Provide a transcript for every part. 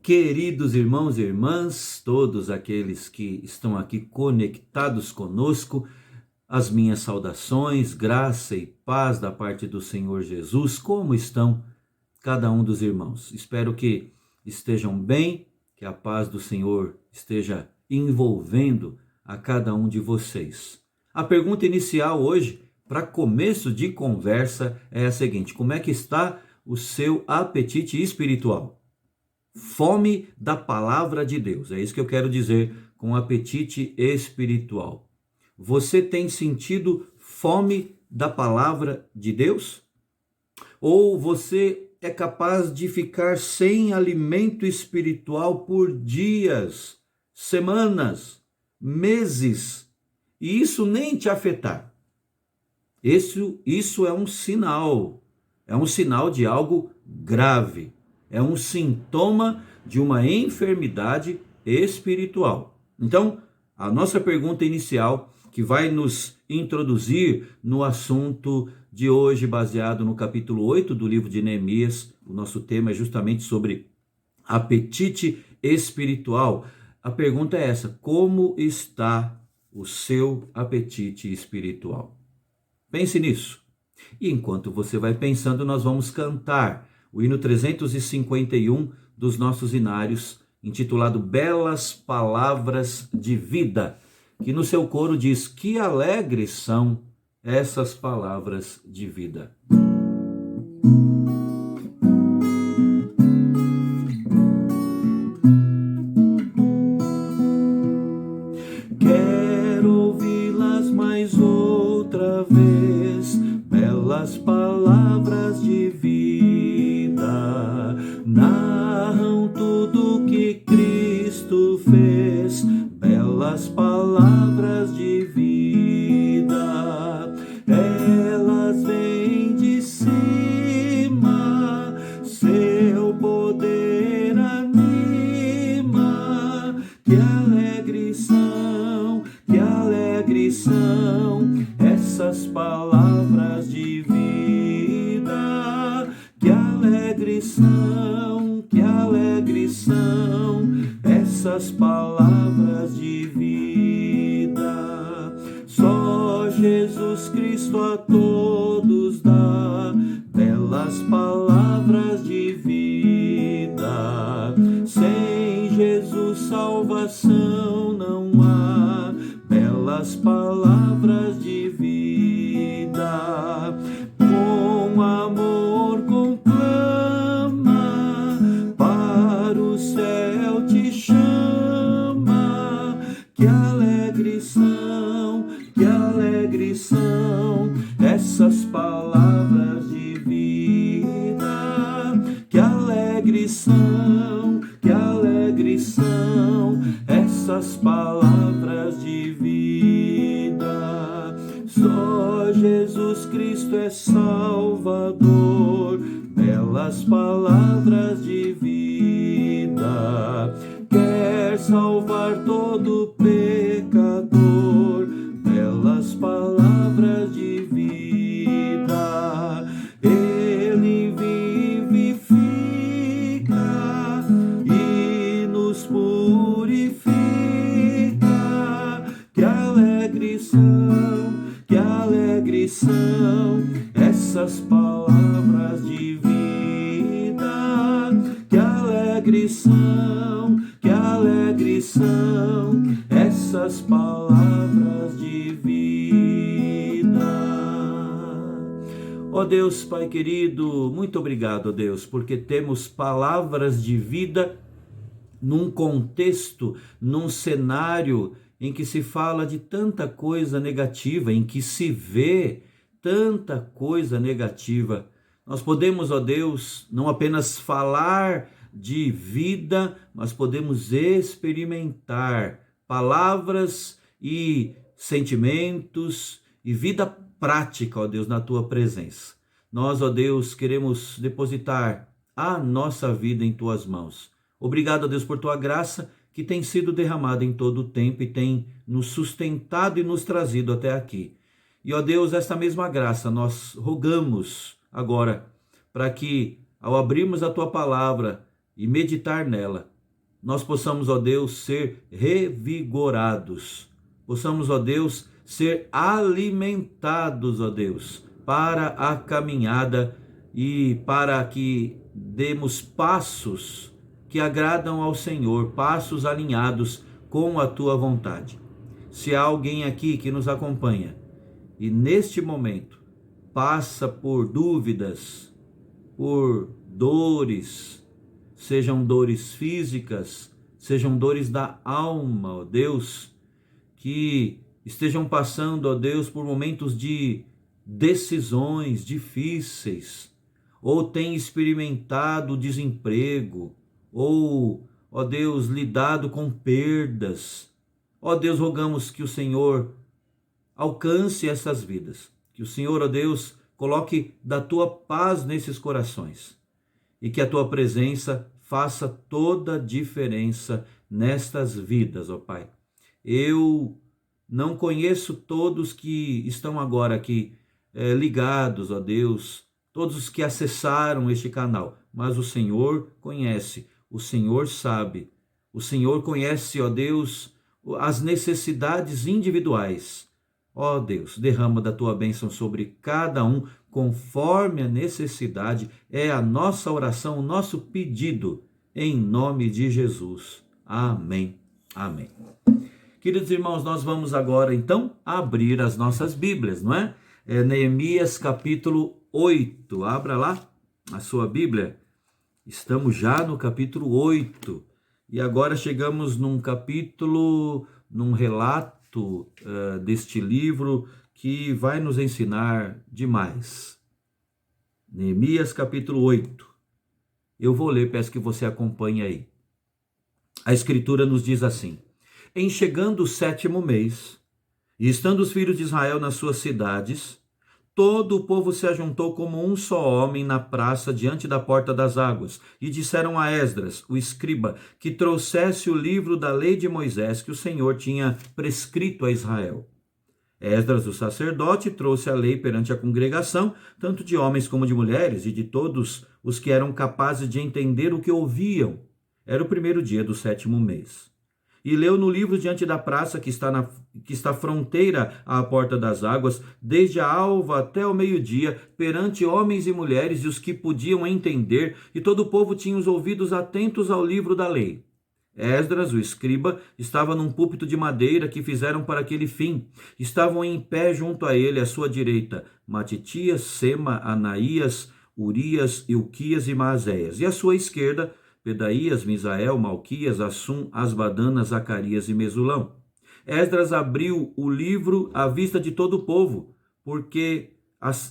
Queridos irmãos e irmãs, todos aqueles que estão aqui conectados conosco, as minhas saudações, graça e paz da parte do Senhor Jesus. Como estão cada um dos irmãos? Espero que estejam bem, que a paz do Senhor esteja envolvendo a cada um de vocês. A pergunta inicial hoje, para começo de conversa, é a seguinte: como é que está o seu apetite espiritual? Fome da palavra de Deus. É isso que eu quero dizer com apetite espiritual. Você tem sentido fome da palavra de Deus? Ou você é capaz de ficar sem alimento espiritual por dias, semanas, meses, e isso nem te afetar? Isso é um sinal de algo grave. É um sintoma de uma enfermidade espiritual. Então, a nossa pergunta inicial, que vai nos introduzir no assunto de hoje, baseado no capítulo 8 do livro de Neemias, o nosso tema é justamente sobre apetite espiritual. A pergunta é essa: como está o seu apetite espiritual? Pense nisso. E enquanto você vai pensando, nós vamos cantar o hino 351 dos nossos hinários, intitulado Belas Palavras de Vida, que no seu coro diz: que alegres são essas palavras de vida. Quero ouvi-las mais outra vez, belas palavras de vida, narram tudo que Cristo fez, belas palavras de vida, elas vêm de cima, seu poder anima, que alegres são essas palavras de vida, que alegres são essas palavras de vida. Só Jesus Cristo a todos dá belas palavras de vida. Sem Jesus salvação não há belas palavras de vida. Com amor conclama, para o céu te chama. Que alegres são essas palavras de vida. Que alegres são essas palavras de vida. Só Jesus Cristo é Salvador, belas palavras de vida. Quer salvar todo pecador, belas palavras de vida. Ele vivifica e nos purifica. Que alegres são essas palavras de vida. Que alegres são essas palavras de vida. Ó Deus, Pai querido, muito obrigado, ó Deus, porque temos palavras de vida num contexto, num cenário em que se fala de tanta coisa negativa, em que se vê tanta coisa negativa. Nós podemos, ó Deus, não apenas falar de vida, mas podemos experimentar palavras e sentimentos e vida prática, ó Deus, na tua presença. Nós, ó Deus, queremos depositar a nossa vida em tuas mãos. Obrigado, ó Deus, por tua graça que tem sido derramada em todo o tempo e tem nos sustentado e nos trazido até aqui. E, ó Deus, esta mesma graça nós rogamos agora para que, ao abrirmos a tua palavra, e meditar nela, nós possamos, ó Deus, ser revigorados, possamos, ó Deus, ser alimentados, ó Deus, para a caminhada e para que demos passos que agradam ao Senhor, passos alinhados com a tua vontade. Se há alguém aqui que nos acompanha e neste momento passa por dúvidas, por dores, sejam dores físicas, sejam dores da alma, ó Deus, que estejam passando, ó Deus, por momentos de decisões difíceis, ou tem experimentado desemprego, ou, ó Deus, lidado com perdas. Ó Deus, rogamos que o Senhor alcance essas vidas, que o Senhor, ó Deus, coloque da tua paz nesses corações e que a tua presença faça toda a diferença nestas vidas, ó Pai. Eu não conheço todos que estão agora aqui ligados, ó Deus, todos os que acessaram este canal, mas o Senhor conhece, o Senhor sabe, o Senhor conhece, ó Deus, as necessidades individuais. Ó Deus, derrama da tua bênção sobre cada um, conforme a necessidade, é a nossa oração, o nosso pedido, em nome de Jesus. Amém. Amém. Queridos irmãos, nós vamos agora então abrir as nossas Bíblias, não é? Neemias capítulo 8, abra lá a sua Bíblia, estamos já no capítulo 8, e agora chegamos num capítulo, num relato deste livro que vai nos ensinar demais. Neemias capítulo 8, eu vou ler, peço que você acompanhe aí. A Escritura nos diz assim: em chegando o 7º mês, e estando os filhos de Israel nas suas cidades, todo o povo se ajuntou como um só homem na praça diante da porta das águas, e disseram a Esdras, o escriba, que trouxesse o livro da lei de Moisés que o Senhor tinha prescrito a Israel. Esdras, o sacerdote, trouxe a lei perante a congregação, tanto de homens como de mulheres, e de todos os que eram capazes de entender o que ouviam. Era o 1º dia do 7º mês. E leu no livro diante da praça que está fronteira à porta das águas, desde a alva até o meio-dia, perante homens e mulheres e os que podiam entender, e todo o povo tinha os ouvidos atentos ao livro da lei. Esdras, o escriba, estava num púlpito de madeira que fizeram para aquele fim. Estavam em pé junto a ele, à sua direita, Matitias, Sema, Anaías, Urias, Ilquias e Maazéias, e à sua esquerda, Pedaías, Misael, Malquias, Assum, Asbadana, Zacarias e Mesulão. Esdras abriu o livro à vista de todo o povo, porque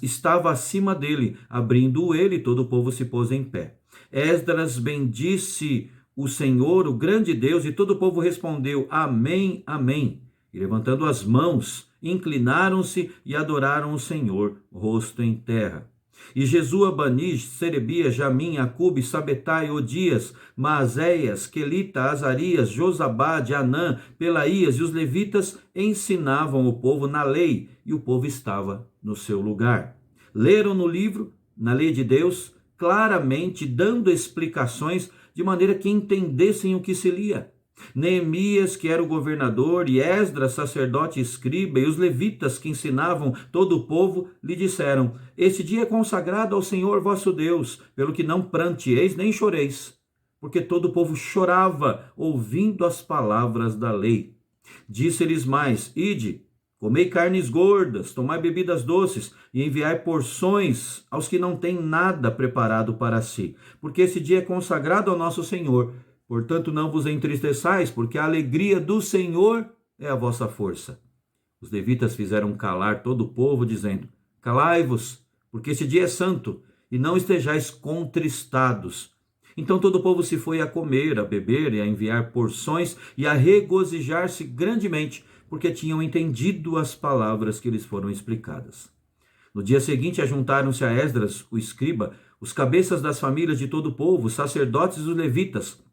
estava acima dele. Abrindo-o ele, todo o povo se pôs em pé. Esdras bendisse o Senhor, o grande Deus, e todo o povo respondeu: Amém, Amém. E levantando as mãos, inclinaram-se e adoraram o Senhor, rosto em terra. E Jesua, Bani, Serebia, Jamim, Acube, Sabetai, Odias, Maazéias, Quelita, Azarias, Josabade, Anã, Pelaías e os levitas ensinavam o povo na lei, e o povo estava no seu lugar. Leram no livro, na lei de Deus, claramente dando explicações de maneira que entendessem o que se lia. Neemias, que era o governador, e Esdras, sacerdote e escriba, e os levitas que ensinavam todo o povo, lhe disseram: este dia é consagrado ao Senhor vosso Deus, pelo que não pranteeis nem choreis. Porque todo o povo chorava, ouvindo as palavras da lei. Disse-lhes mais: ide, comei carnes gordas, tomai bebidas doces, e enviai porções aos que não têm nada preparado para si. Porque esse dia é consagrado ao nosso Senhor. Portanto, não vos entristeçais, porque a alegria do Senhor é a vossa força. Os levitas fizeram calar todo o povo, dizendo: calai-vos, porque este dia é santo, e não estejais contristados. Então todo o povo se foi a comer, a beber e a enviar porções e a regozijar-se grandemente, porque tinham entendido as palavras que lhes foram explicadas. No dia seguinte, ajuntaram-se a Esdras, o escriba, os cabeças das famílias de todo o povo, os sacerdotes e os levitas,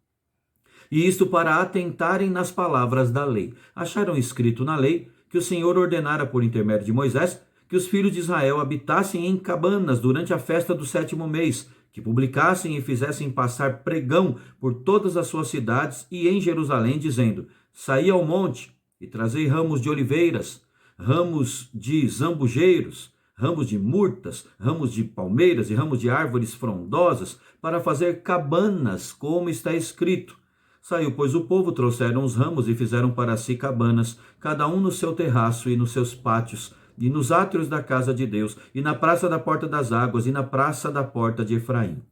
e isto para atentarem nas palavras da lei. Acharam escrito na lei que o Senhor ordenara por intermédio de Moisés que os filhos de Israel habitassem em cabanas durante a festa do 7º mês, que publicassem e fizessem passar pregão por todas as suas cidades e em Jerusalém, dizendo: saí ao monte e trazei ramos de oliveiras, ramos de zambujeiros, ramos de murtas, ramos de palmeiras e ramos de árvores frondosas, para fazer cabanas, como está escrito. Saiu, pois, o povo, trouxeram os ramos e fizeram para si cabanas, cada um no seu terraço e nos seus pátios, e nos átrios da casa de Deus, e na praça da porta das águas, e na praça da porta de Efraim.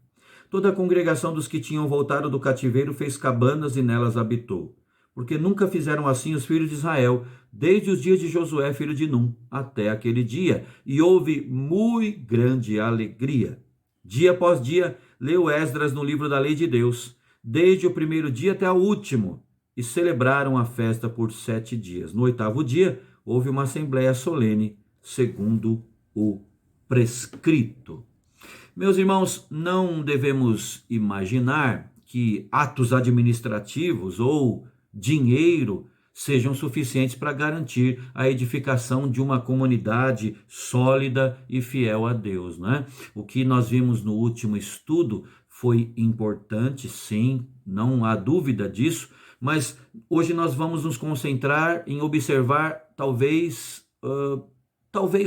Toda a congregação dos que tinham voltado do cativeiro fez cabanas e nelas habitou. Porque nunca fizeram assim os filhos de Israel, desde os dias de Josué, filho de Num, até aquele dia, e houve muito grande alegria. Dia após dia, leu Esdras no livro da lei de Deus, desde o primeiro dia até o último, e celebraram a festa por 7 dias. No 8º dia, houve uma assembleia solene, segundo o prescrito. Meus irmãos, não devemos imaginar que atos administrativos ou dinheiro sejam suficientes para garantir a edificação de uma comunidade sólida e fiel a Deus, né? O que nós vimos no último estudo foi importante, sim, não há dúvida disso, mas hoje nós vamos nos concentrar em observar, talvez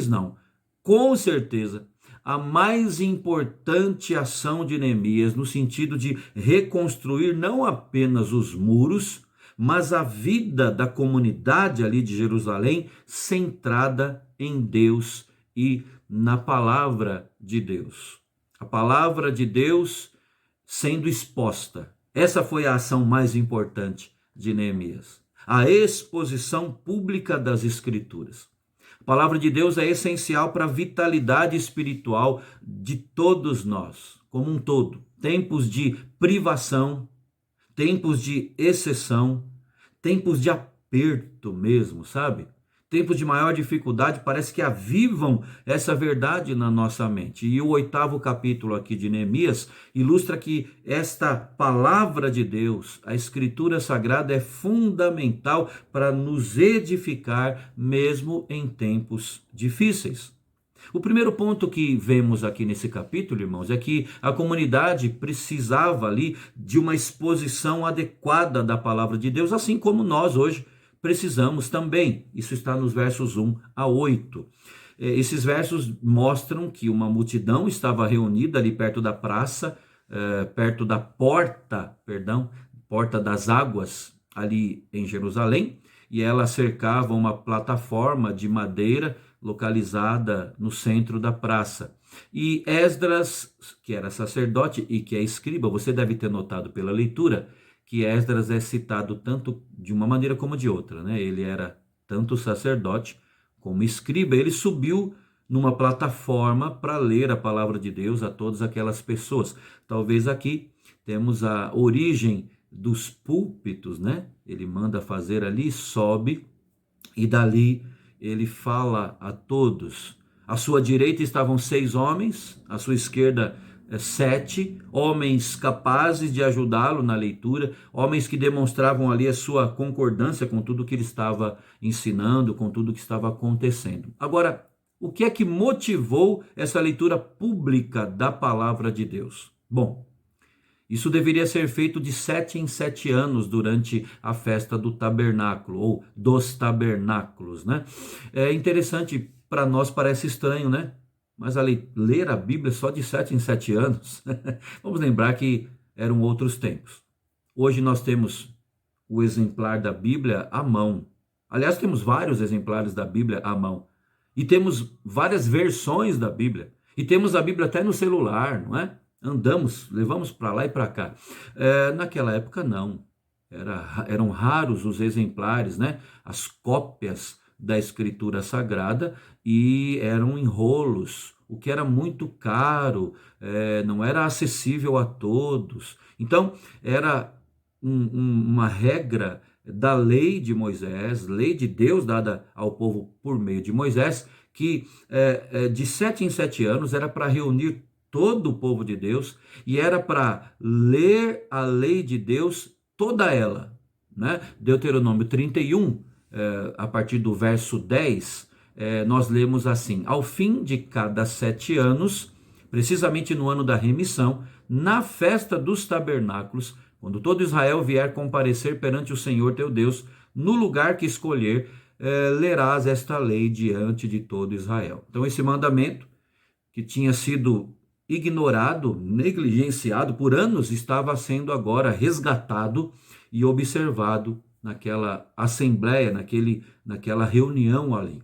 não, com certeza, a mais importante ação de Neemias, no sentido de reconstruir não apenas os muros, mas a vida da comunidade ali de Jerusalém, centrada em Deus e na palavra de Deus. A palavra de Deus sendo exposta. Essa foi a ação mais importante de Neemias. A exposição pública das Escrituras. A palavra de Deus é essencial para a vitalidade espiritual de todos nós, como um todo. Tempos de privação, tempos de exceção, tempos de aperto mesmo, sabe? Tempos de maior dificuldade, parece que avivam essa verdade na nossa mente. E o 8º capítulo aqui de Neemias ilustra que esta palavra de Deus, a Escritura Sagrada, é fundamental para nos edificar mesmo em tempos difíceis. O primeiro ponto que vemos aqui nesse capítulo, irmãos, é que a comunidade precisava ali de uma exposição adequada da palavra de Deus, assim como nós hoje precisamos também. Isso está nos versos 1 a 8. Esses versos mostram que uma multidão estava reunida ali perto da praça, perto da porta das águas, ali em Jerusalém, e ela cercava uma plataforma de madeira localizada no centro da praça. E Esdras, que era sacerdote e que é escriba, você deve ter notado pela leitura, que Esdras é citado tanto de uma maneira como de outra, né? Ele era tanto sacerdote como escriba. Ele subiu numa plataforma para ler a palavra de Deus a todas aquelas pessoas. Talvez aqui temos a origem dos púlpitos, né? Ele manda fazer ali, sobe e dali ele fala a todos. À sua direita estavam 6 homens, à sua esquerda 7 homens capazes de ajudá-lo na leitura, homens que demonstravam ali a sua concordância com tudo que ele estava ensinando, com tudo que estava acontecendo. Agora, o que é que motivou essa leitura pública da palavra de Deus? Bom, isso deveria ser feito de 7 em 7 anos durante a festa do tabernáculo, ou dos tabernáculos, né? É interessante, para nós parece estranho, né? Mas ler a Bíblia só de 7 em 7 anos, vamos lembrar que eram outros tempos. Hoje nós temos o exemplar da Bíblia à mão. Aliás, temos vários exemplares da Bíblia à mão. E temos várias versões da Bíblia. E temos a Bíblia até no celular, não é? Levamos para lá e para cá. Naquela época não. Eram raros os exemplares, né? As cópias da Escritura Sagrada, e eram em rolos, o que era muito caro, não era acessível a todos. Então, era uma regra da lei de Moisés, lei de Deus dada ao povo por meio de Moisés, que de 7 em 7 anos era para reunir todo o povo de Deus, e era para ler a lei de Deus, toda ela, né? Deuteronômio 31, a partir do verso 10, nós lemos assim: ao fim de cada 7 anos, precisamente no ano da remissão, na festa dos tabernáculos, quando todo Israel vier comparecer perante o Senhor teu Deus, no lugar que escolher, lerás esta lei diante de todo Israel. Então esse mandamento, que tinha sido ignorado, negligenciado por anos, estava sendo agora resgatado e observado naquela assembleia, naquela reunião ali.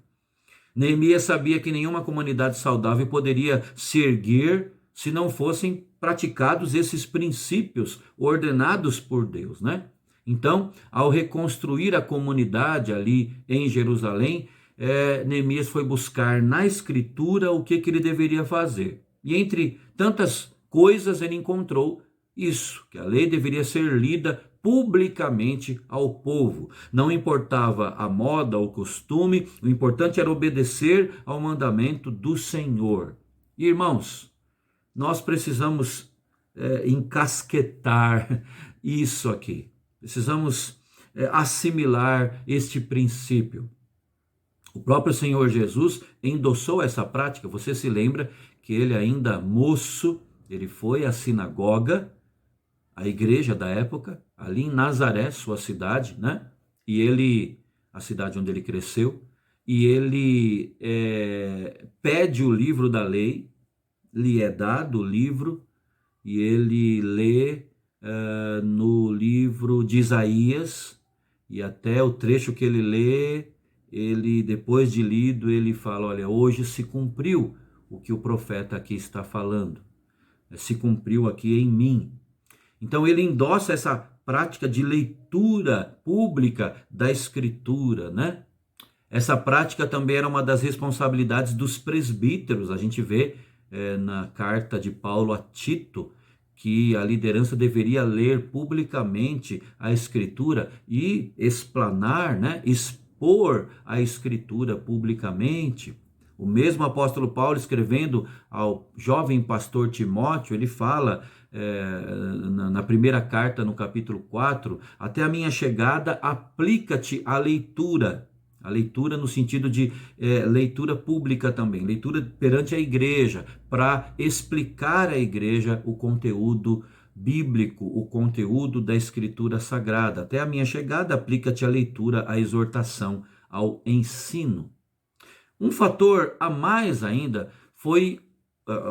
Neemias sabia que nenhuma comunidade saudável poderia se erguer se não fossem praticados esses princípios ordenados por Deus, né? Então, ao reconstruir a comunidade ali em Jerusalém, Neemias foi buscar na Escritura o que ele deveria fazer. E entre tantas coisas ele encontrou isso, que a lei deveria ser lida publicamente ao povo. Não importava a moda ou o costume, o importante era obedecer ao mandamento do Senhor. Irmãos, nós precisamos encasquetar isso aqui. Precisamos assimilar este princípio. O próprio Senhor Jesus endossou essa prática. Você se lembra que ele, ainda moço, ele foi à sinagoga, à igreja da época, ali em Nazaré, sua cidade, né? A cidade onde ele cresceu, e ele pede o livro da lei, lhe é dado o livro, e ele lê no livro de Isaías, e até o trecho que ele lê, ele, depois de lido, ele fala: olha, hoje se cumpriu o que o profeta aqui está falando, se cumpriu aqui em mim. Então ele endossa essa prática de leitura pública da Escritura, né? Essa prática também era uma das responsabilidades dos presbíteros. A gente vê na carta de Paulo a Tito que a liderança deveria ler publicamente a Escritura e explanar, né? Expor a Escritura publicamente. O mesmo apóstolo Paulo, escrevendo ao jovem pastor Timóteo, ele fala na primeira carta, no capítulo 4, até a minha chegada, aplica-te à leitura. A leitura no sentido de leitura pública também, leitura perante a igreja, para explicar à igreja o conteúdo bíblico, o conteúdo da Escritura Sagrada. Até a minha chegada, aplica-te à leitura, à exortação, ao ensino. Um fator a mais ainda foi,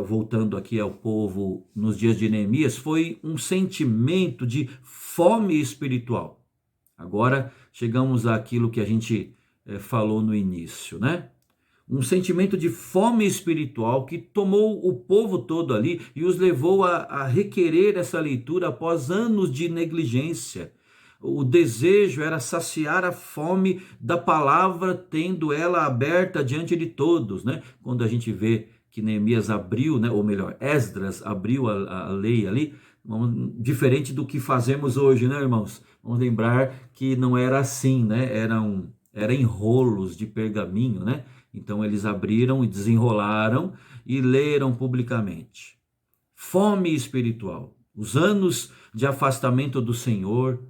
voltando aqui ao povo nos dias de Neemias, foi um sentimento de fome espiritual. Agora chegamos àquilo que a gente falou no início, né? Um sentimento de fome espiritual que tomou o povo todo ali e os levou a requerer essa leitura após anos de negligência. O desejo era saciar a fome da palavra, tendo ela aberta diante de todos, né? Quando a gente vê que Neemias abriu, né? Ou melhor, Esdras abriu a lei ali, diferente do que fazemos hoje, né, irmãos? Vamos lembrar que não era assim, né? Era em rolos de pergaminho, né? Então eles abriram e desenrolaram e leram publicamente. Fome espiritual, os anos de afastamento do Senhor,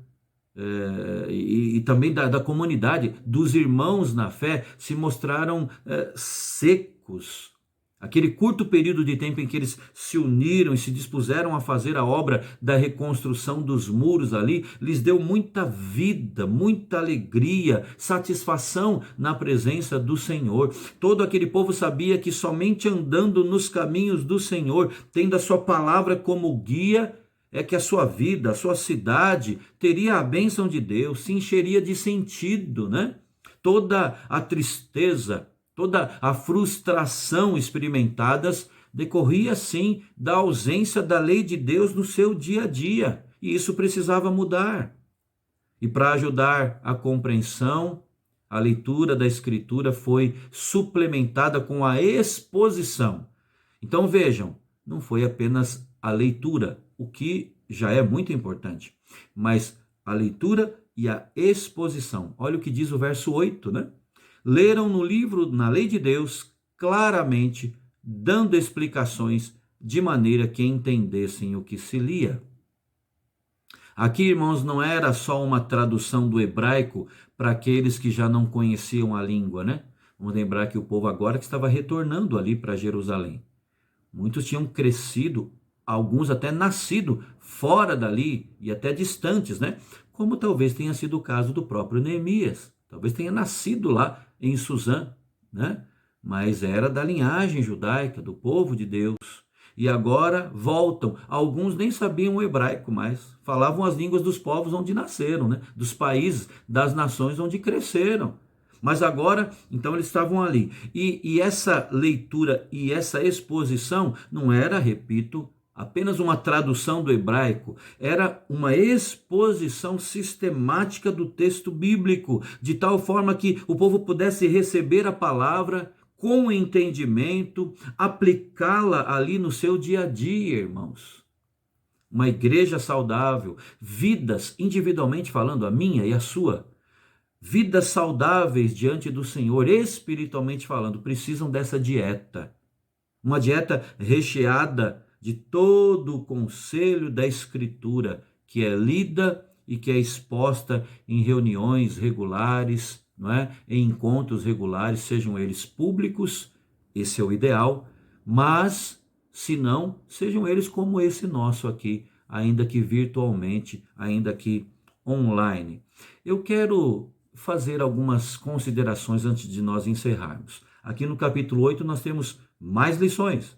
e também da comunidade, dos irmãos na fé, se mostraram secos. Aquele curto período de tempo em que eles se uniram e se dispuseram a fazer a obra da reconstrução dos muros ali, lhes deu muita vida, muita alegria, satisfação na presença do Senhor. Todo aquele povo sabia que somente andando nos caminhos do Senhor, tendo a sua palavra como guia, é que a sua vida, a sua cidade teria a bênção de Deus, se encheria de sentido, né? Toda a tristeza, toda a frustração experimentadas decorria sim da ausência da lei de Deus no seu dia a dia, e isso precisava mudar. E para ajudar a compreensão, a leitura da Escritura foi suplementada com a exposição. Então vejam, não foi apenas a leitura, o que já é muito importante, mas a leitura e a exposição. Olha o que diz o verso 8, né? Leram no livro, na lei de Deus, claramente, dando explicações de maneira que entendessem o que se lia. Aqui, irmãos, não era só uma tradução do hebraico para aqueles que já não conheciam a língua, né? Vamos lembrar que o povo agora que estava retornando ali para Jerusalém. Muitos tinham crescido, alguns até nascido fora dali e até distantes, né? Como talvez tenha sido o caso do próprio Neemias. Talvez tenha nascido lá em Suzã, né? Mas era da linhagem judaica, do povo de Deus. E agora voltam. Alguns nem sabiam o hebraico mais. Falavam as línguas dos povos onde nasceram, né? Dos países, das nações onde cresceram. Mas agora, então eles estavam ali. E essa leitura e essa exposição não era, repito, apenas uma tradução do hebraico, era uma exposição sistemática do texto bíblico, de tal forma que o povo pudesse receber a palavra com entendimento, aplicá-la ali no seu dia a dia, irmãos. Uma igreja saudável, vidas individualmente falando, a minha e a sua, vidas saudáveis diante do Senhor, espiritualmente falando, precisam dessa dieta. Uma dieta recheada de todo o conselho da Escritura, que é lida e que é exposta em reuniões regulares, não é? Em encontros regulares, sejam eles públicos, esse é o ideal, mas, se não, sejam eles como esse nosso aqui, ainda que virtualmente, ainda que online. Eu quero fazer algumas considerações antes de nós encerrarmos. Aqui no capítulo 8 nós temos mais lições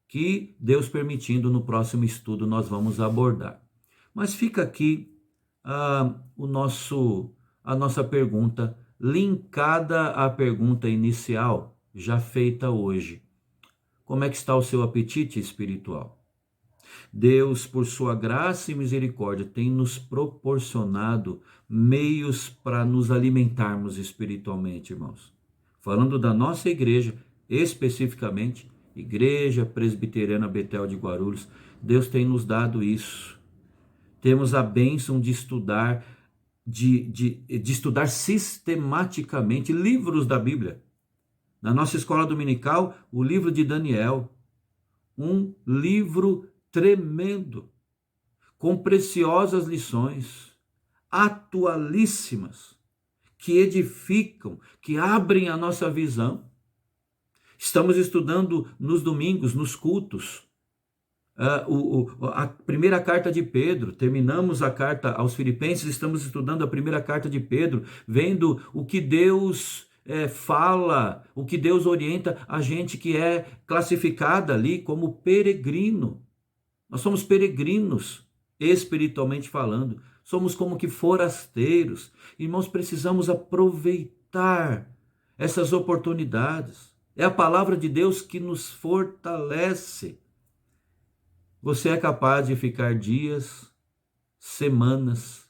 que, Deus permitindo, no próximo estudo nós vamos abordar. Mas fica aqui a nossa pergunta, linkada à pergunta inicial, já feita hoje. Como é que está o seu apetite espiritual? Deus, por sua graça e misericórdia, tem nos proporcionado meios para nos alimentarmos espiritualmente, irmãos. Falando da nossa igreja, especificamente, Igreja Presbiteriana Betel de Guarulhos, Deus tem nos dado isso. Temos a bênção de estudar, de estudar sistematicamente livros da Bíblia. Na nossa escola dominical, o livro de Daniel, um livro tremendo, com preciosas lições, atualíssimas, que edificam, que abrem a nossa visão. Estamos estudando nos domingos, nos cultos, a primeira carta de Pedro. Terminamos a carta aos Filipenses, estamos estudando a primeira carta de Pedro, vendo o que Deus fala, o que Deus orienta a gente que é classificada ali como peregrino. Nós somos peregrinos, espiritualmente falando, somos como que forasteiros. Irmãos, precisamos aproveitar essas oportunidades. É a palavra de Deus que nos fortalece. Você é capaz de ficar dias, semanas,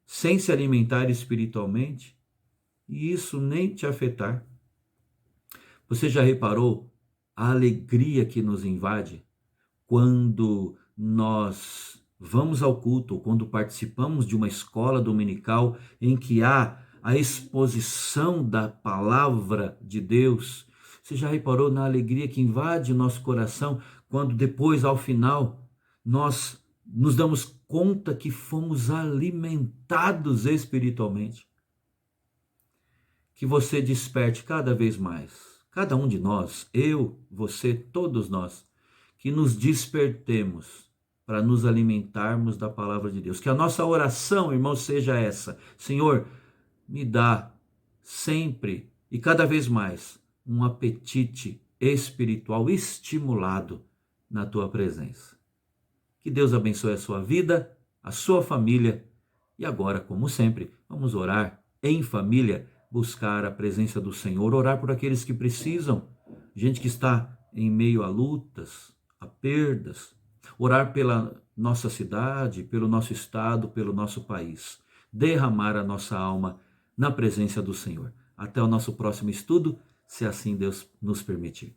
sem se alimentar espiritualmente e isso nem te afetar? Você já reparou a alegria que nos invade quando nós vamos ao culto, ou quando participamos de uma escola dominical em que há a exposição da palavra de Deus? Você já reparou na alegria que invade o nosso coração quando depois, ao final, nós nos damos conta que fomos alimentados espiritualmente? Que você desperte cada vez mais, cada um de nós, eu, você, todos nós, que nos despertemos para nos alimentarmos da palavra de Deus. Que a nossa oração, irmãos, seja essa: Senhor, me dá sempre e cada vez mais um apetite espiritual estimulado na tua presença. Que Deus abençoe a sua vida, a sua família. E agora, como sempre, vamos orar em família, buscar a presença do Senhor, orar por aqueles que precisam, gente que está em meio a lutas, a perdas, orar pela nossa cidade, pelo nosso estado, pelo nosso país, derramar a nossa alma na presença do Senhor. Até o nosso próximo estudo, se assim Deus nos permitir.